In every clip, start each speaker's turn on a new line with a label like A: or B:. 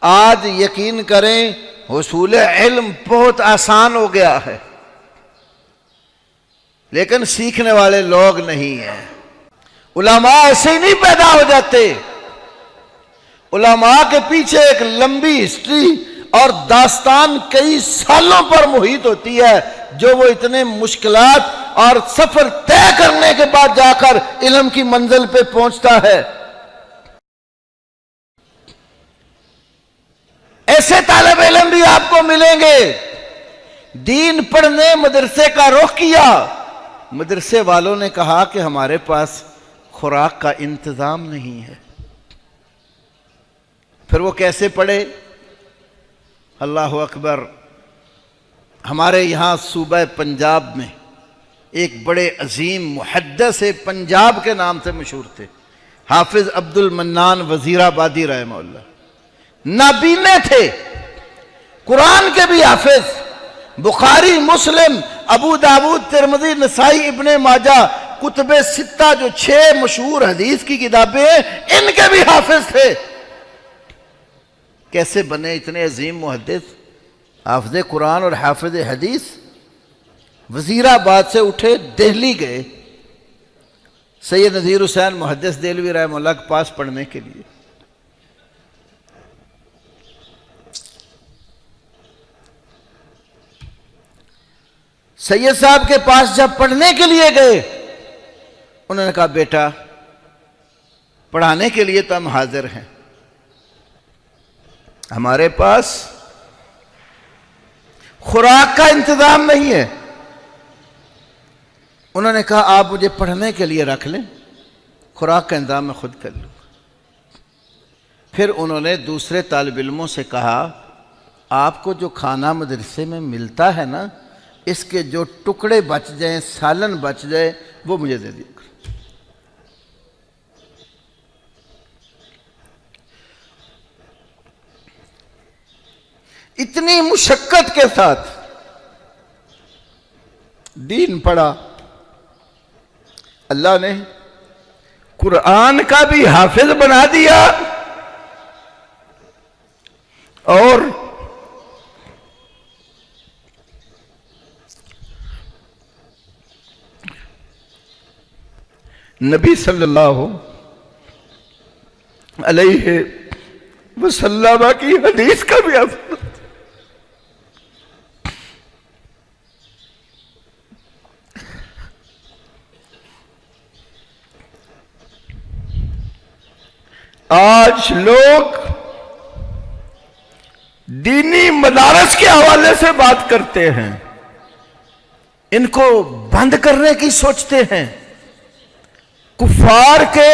A: آج یقین کریں حصول علم بہت آسان ہو گیا ہے، لیکن سیکھنے والے لوگ نہیں ہیں۔ علماء ایسے ہی نہیں پیدا ہو جاتے، علماء کے پیچھے ایک لمبی ہسٹری اور داستان کئی سالوں پر محیط ہوتی ہے، جو وہ اتنے مشکلات اور سفر طے کرنے کے بعد جا کر علم کی منزل پہ پہنچتا ہے۔ ایسے طالب علم بھی آپ کو ملیں گے، دین پڑھنے مدرسے کا رخ کیا، مدرسے والوں نے کہا کہ ہمارے پاس خوراک کا انتظام نہیں ہے۔ پھر وہ کیسے پڑھے؟ اللہ اکبر! ہمارے یہاں صوبہ پنجاب میں ایک بڑے عظیم محدث پنجاب کے نام سے مشہور تھے، حافظ عبد المنان وزیر آبادی رحمہ اللہ، نابینے تھے، قرآن کے بھی حافظ، بخاری، مسلم، ابو داود، ترمذی، نسائی، ابن ماجہ، کتب ستہ جو 6 مشہور حدیث کی کتابیں ہیں، ان کے بھی حافظ تھے۔ کیسے بنے اتنے عظیم محدث، حافظ قرآن اور حافظ حدیث؟ وزیر آباد سے اٹھے، دہلی گئے سید نذیر حسین محدث دہلوی رحمہ اللہ کے پاس پڑھنے کے لیے۔ سید صاحب کے پاس جب پڑھنے کے لیے گئے، انہوں نے کہا بیٹا پڑھانے کے لیے تو ہم حاضر ہیں، ہمارے پاس خوراک کا انتظام نہیں ہے۔ انہوں نے کہا آپ مجھے پڑھنے کے لیے رکھ لیں، خوراک کا انتظام میں خود کر لوں گا۔ پھر انہوں نے دوسرے طالب علموں سے کہا آپ کو جو کھانا مدرسے میں ملتا ہے نا، اس کے جو ٹکڑے بچ جائیں، سالن بچ جائے، وہ مجھے دے دیا۔ اتنی مشقت کے ساتھ دین پڑھا، اللہ نے قرآن کا بھی حافظ بنا دیا اور نبی صلی اللہ علیہ وسلم کی حدیث کا بھی حافظ۔ آج لوگ دینی مدارس کے حوالے سے بات کرتے ہیں، ان کو بند کرنے کی سوچتے ہیں، کفار کے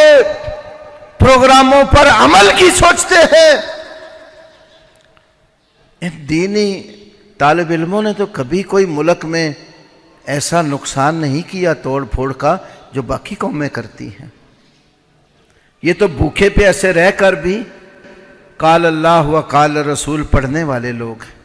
A: پروگراموں پر عمل کی سوچتے ہیں۔ ان دینی طالب علموں نے تو کبھی کوئی ملک میں ایسا نقصان نہیں کیا توڑ پھوڑ کا جو باقی قومیں کرتی ہیں۔ یہ تو بھوکے پیاسے رہ کر بھی قال اللہ و قال رسول پڑھنے والے لوگ ہیں۔